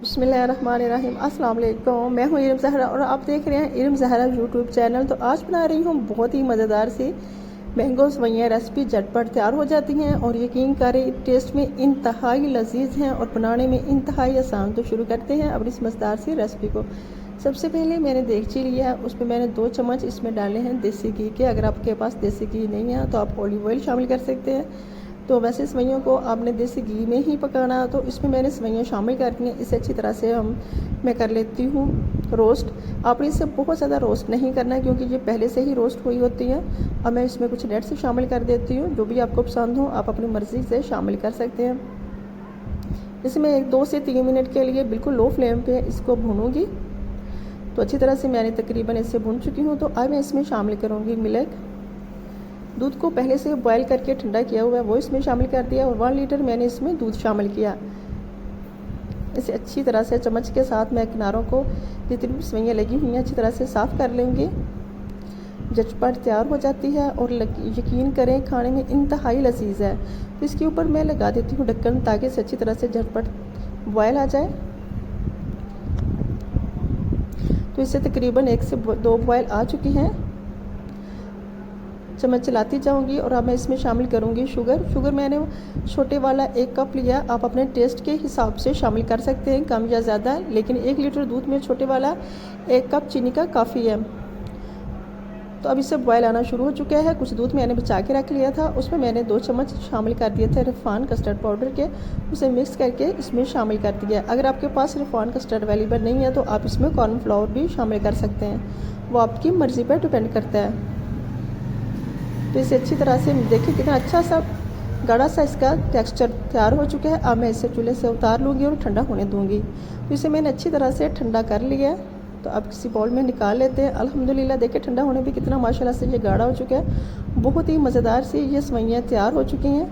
बिस्मिल्लाहिर्रहमानिर्रहीम। अस्सलाम वालेकुम। मैं हूँ इरम ज़हरा और आप देख रहे हैं इरम ज़हरा यूट्यूब चैनल। तो आज बना रही हूँ बहुत ही मज़ेदार सी मैंगो सेवइयाँ रेसिपी। झटपट तैयार हो जाती हैं और यकीन करें टेस्ट में इंतहाई लजीज हैं और बनाने में इंतहाई आसान। तो शुरू करते हैं अपनी इस मज़ेदार सी रेसिपी को। सबसे पहले मैंने देगची लिया है, उसमें मैंने 2 चम्मच इसमें डाले हैं देसी घी के। अगर आपके पास देसी घी नहीं है तो आप ऑलिव ऑयल शामिल कर सकते हैं। तो वैसे सेवइयों को आपने देसी घी में ही पकाना, तो इसमें मैंने सेवइयाँ शामिल कर दी हैं। इसे अच्छी तरह से मैं कर लेती हूँ रोस्ट। आपने इसे बहुत ज़्यादा रोस्ट नहीं करना है क्योंकि ये पहले से ही रोस्ट हुई होती हैं। अब मैं इसमें कुछ नट्स शामिल कर देती हूँ, जो भी आपको पसंद हो आप अपनी मर्ज़ी से शामिल कर सकते हैं। इसमें 2 से 3 मिनट के लिए बिल्कुल लो फ्लेम पे इसको भूनूंगी। तो अच्छी तरह से मैंने तकरीबन इसे भून चुकी हूँ। तो अब मैं इसमें शामिल करूँगी मिल्क। दूध को पहले से बॉयल करके ठंडा किया हुआ है वो इसमें शामिल कर दिया और 1 लीटर मैंने इसमें दूध शामिल किया। इसे अच्छी तरह से चम्मच के साथ मैं किनारों को जितनी भी सेवइयाँ लगी हुई हैं अच्छी तरह से साफ़ कर लूँगी। झटपट तैयार हो जाती है और यकीन करें खाने में इंतहाई लजीज है। तो इसके ऊपर मैं लगा देती हूँ ढक्कन ताकि इसे अच्छी तरह से झटपट बॉयल आ जाए। तो इससे तकरीबन 1 से 2 बॉयल आ चुकी हैं। चम्मच चलाती जाऊंगी और अब मैं इसमें शामिल करूंगी शुगर मैंने छोटे वाला 1 कप लिया। आप अपने टेस्ट के हिसाब से शामिल कर सकते हैं, कम या ज़्यादा, लेकिन 1 लीटर दूध में छोटे वाला 1 कप चीनी का काफ़ी है। तो अब इससे बॉयल आना शुरू हो चुका है। कुछ दूध मैंने बचा के रख लिया था, उसमें मैंने 2 चम्मच शामिल कर दिए थे रिफाइन कस्टर्ड पाउडर के। उसे मिक्स करके इसमें शामिल कर दिया। अगर आपके पास रिफाइन कस्टर्ड अवेलेबल नहीं है तो आप इसमें कॉर्नफ्लावर भी शामिल कर सकते हैं, वो आपकी मर्ज़ी पर डिपेंड करता है। तो इसे अच्छी तरह से देखिए कितना अच्छा सा गाढ़ा सा इसका टेक्सचर तैयार हो चुका है। अब मैं इसे चूल्हे से उतार लूँगी और ठंडा होने दूँगी। तो इसे मैंने अच्छी तरह से ठंडा कर लिया। तो अब किसी बाउल में निकाल लेते हैं। अल्हम्दुलिल्लाह देखिए ठंडा होने पे कितना माशाल्लाह से ये गाढ़ा हो चुका है। बहुत ही मज़ेदार सी ये सेवइयाँ तैयार हो चुकी हैं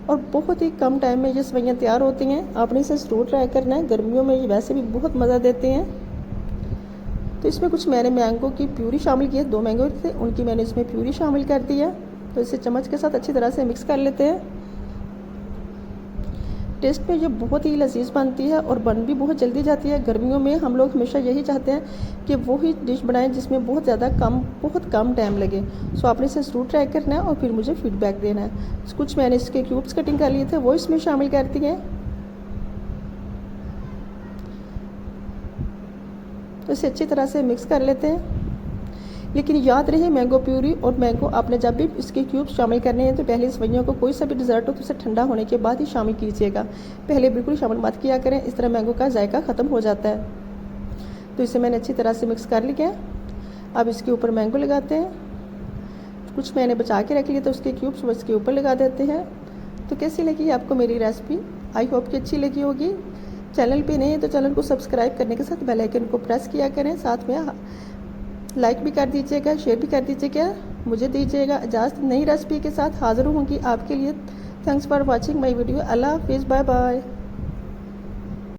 और बहुत ही कम टाइम में ये सेवइयाँ तैयार होती हैं। आपने इसे ज़रूर ट्राई करना है, गर्मियों में ये वैसे भी बहुत मज़ा देते हैं। तो इसमें कुछ मैंने मैंगो की प्यूरी शामिल की है, 2 मैंगो थे उनकी मैंने इसमें प्यूरी शामिल कर दी है। तो इसे चम्मच के साथ अच्छी तरह से मिक्स कर लेते हैं। टेस्ट में ये बहुत ही लजीज बनती है और बन भी बहुत जल्दी जाती है। गर्मियों में हम लोग हमेशा यही चाहते हैं कि वही डिश बनाएं जिसमें बहुत कम टाइम लगे। सो आपने इसे ज़रूर ट्राई करना है और फिर मुझे फीडबैक देना है। कुछ मैंने इसके क्यूब्स कटिंग कर लिए थे वो इसमें शामिल कर दिए। तो इसे अच्छी तरह से मिक्स कर लेते हैं। लेकिन याद रहे मैंगो प्यूरी और मैंगो आपने जब भी इसके क्यूब्स शामिल करने हैं तो पहले सेवइयों को कोई सा भी डिज़र्ट हो तो उसे ठंडा होने के बाद ही शामिल कीजिएगा, पहले बिल्कुल शामिल मत किया करें, इस तरह मैंगो का जायका ख़त्म हो जाता है। तो इसे मैंने अच्छी तरह से मिक्स कर लिया। अब इसके ऊपर मैंगो लगाते हैं। कुछ मैंने बचा के रख लिए तो उसके क्यूब्स इसके ऊपर लगा देते हैं। तो कैसी लगी आपको मेरी रेसिपी? आई होप कि अच्छी लगी होगी। चैनल पे नहीं है तो चैनल को सब्सक्राइब करने के साथ बेल आइकन को प्रेस किया करें, साथ में लाइक भी कर दीजिएगा, शेयर भी कर दीजिएगा। मुझे दीजिएगा इजाज़त, नई रेसिपी के साथ हाज़िर होंगी आपके लिए। Thanks for watching my video. Allah हाफिज़, बाय बाय।